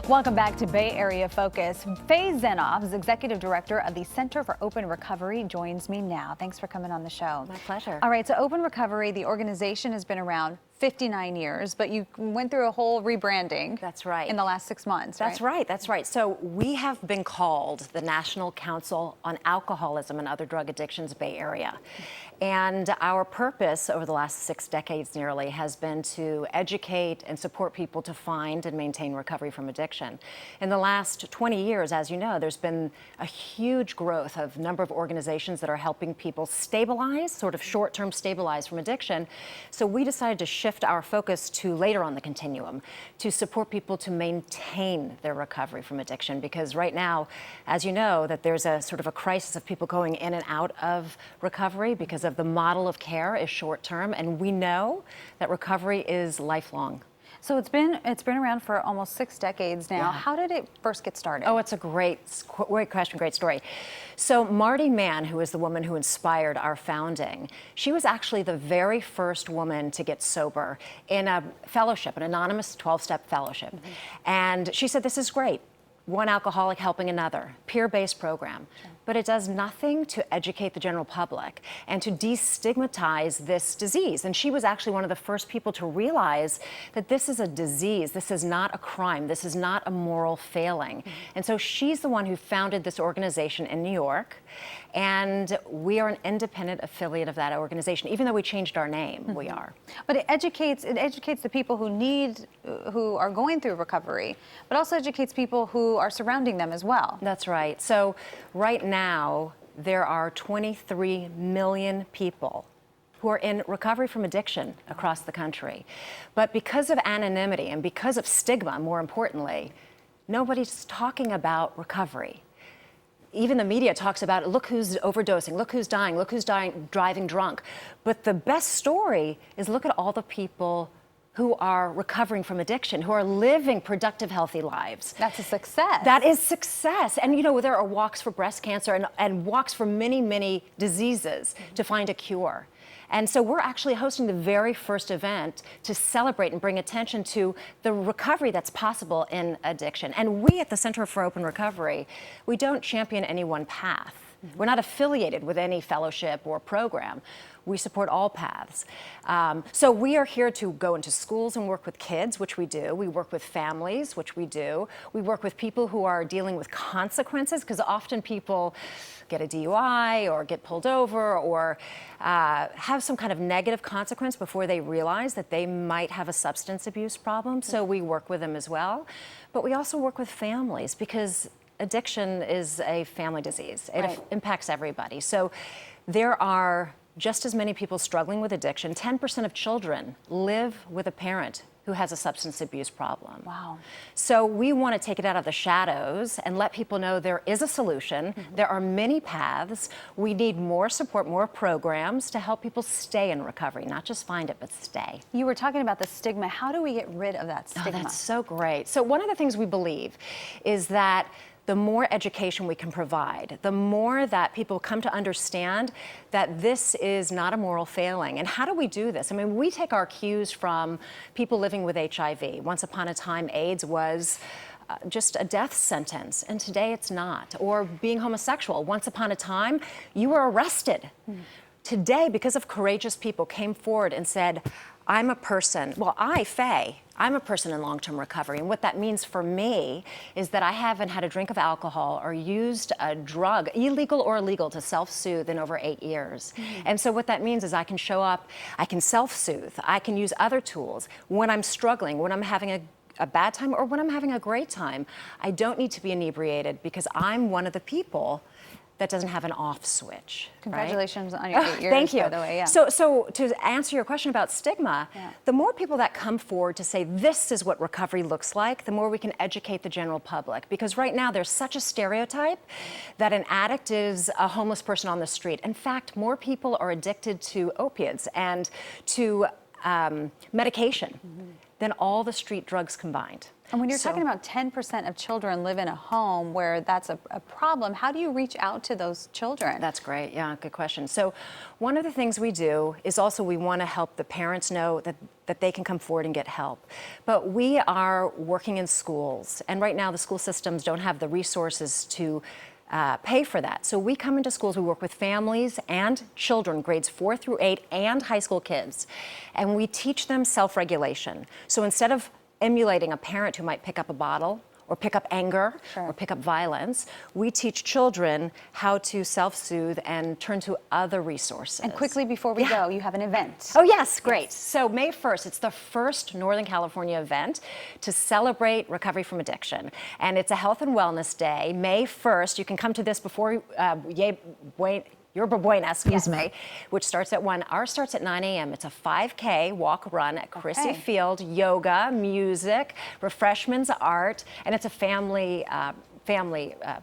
Welcome back to Bay Area Focus. Faye Zenoff is Executive Director of the Center for Open Recovery, joins me now. Thanks for coming on the show. My pleasure. All right, so Open Recovery, the organization has been around 59 years, but you went through a whole rebranding. That's right. In the last 6 months, That's right, that's right. So we have been called the National Council on Alcoholism and Other Drug Addictions Bay Area. And our purpose over the last 6 decades nearly has been to educate and support people to find and maintain recovery from addiction. In the last 20 years, as you know, there's been a huge growth of number of organizations that are helping people stabilize, sort of short-term stabilize from addiction. So we decided to shift our focus to later on the continuum, to support people to maintain their recovery from addiction. Because right now, as you know, that there's a sort of a crisis of people going in and out of recovery because of the model of care is short-term, and we know that recovery is lifelong. So it's been around for almost 6 decades now. Yeah. How did it first get started? Oh, it's a great question, great story. So Marty Mann, who is the woman who inspired our founding, she was actually the very first woman to get sober in a fellowship, an anonymous 12-step fellowship. And she said, this is great. One alcoholic helping another, peer-based program. Sure. But it does nothing to educate the general public and to destigmatize this disease. And she was actually one of the first people to realize that this is a disease, this is not a crime, this is not a moral failing. And so she's the one who founded this organization in New York, and we are an independent affiliate of that organization. Even though we changed our name, we are. But it educates the people who are going through recovery, but also educates people who are surrounding them as well. That's right. So right now, there are 23 million people who are in recovery from addiction across the country. But because of anonymity and because of stigma, more importantly, nobody's talking about recovery. Even the media talks about, look who's overdosing, look who's dying, driving drunk. But the best story is look at all the people who are recovering from addiction, who are living productive, healthy lives. That's a success. That is success. And you know, there are walks for breast cancer and walks for many, many diseases to find a cure. And so we're actually hosting the very first event to celebrate and bring attention to the recovery that's possible in addiction. And we at the Center for Open Recovery, we don't champion any one path. We're not affiliated with any fellowship or program. We support all paths. So we are here to go into schools and work with kids, which we do. We work with families, which we do. We work with people who are dealing with consequences, because often people get a DUI or get pulled over or have some kind of negative consequence before they realize that they might have a substance abuse problem. So we work with them as well. But we also work with families, because addiction is a family disease. It impacts everybody. So there are just as many people struggling with addiction. 10% of children live with a parent who has a substance abuse problem. Wow. So we want to take it out of the shadows and let people know there is a solution. There are many paths. We need more support, more programs to help people stay in recovery, not just find it, but stay. You were talking about the stigma. How do we get rid of that stigma? Oh, that's so great. So one of the things we believe is that the more education we can provide, the more that people come to understand that this is not a moral failing. And how do we do this? I mean, we take our cues from people living with HIV. Once upon a time, AIDS was just a death sentence, and today it's not. Or being homosexual. Once upon a time, you were arrested. Today, because of courageous people came forward and said, I'm a person, Faye, I'm a person in long-term recovery, and what that means for me is that I haven't had a drink of alcohol or used a drug, illegal or illegal, to self-soothe in over 8 years. And so what that means is I can show up, I can self-soothe, I can use other tools when I'm struggling, when I'm having a bad time, or when I'm having a great time. I don't need to be inebriated because I'm one of the people that doesn't have an off switch. Congratulations on your 8 years, Thank you. by the way. Yeah. So to answer your question about stigma, the more people that come forward to say this is what recovery looks like, the more we can educate the general public. Because right now there's such a stereotype that an addict is a homeless person on the street. In fact, more people are addicted to opiates and to medication than all the street drugs combined. And when you're So- talking about 10% of children live in a home where that's a problem, how do you reach out to those children? That's great. Yeah, good question. So one of the things we do is also we want to help the parents know that they can come forward and get help. But we are working in schools, and right now the school systems don't have the resources to pay for that. So we come into schools, we work with families and children, grades 4 through 8, and high school kids, and we teach them self-regulation. So instead of emulating a parent who might pick up a bottle or pick up anger or pick up violence, we teach children how to self-soothe and turn to other resources. And quickly before we go, you have an event. Oh yes, great. So May 1st, it's the first Northern California event to celebrate recovery from addiction. And it's a health and wellness day. May 1st, you can come to this before Yerba Buena, excuse me, which starts at 1. Ours starts at 9 a.m. It's a 5K walk run at Chrissy Field, yoga, music, refreshments, art, and it's a family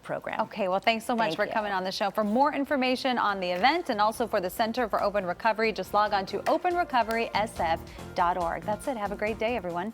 program. Okay, well, thanks so much for coming on the show. For more information on the event and also for the Center for Open Recovery, just log on to openrecoverysf.org. That's it. Have a great day, everyone.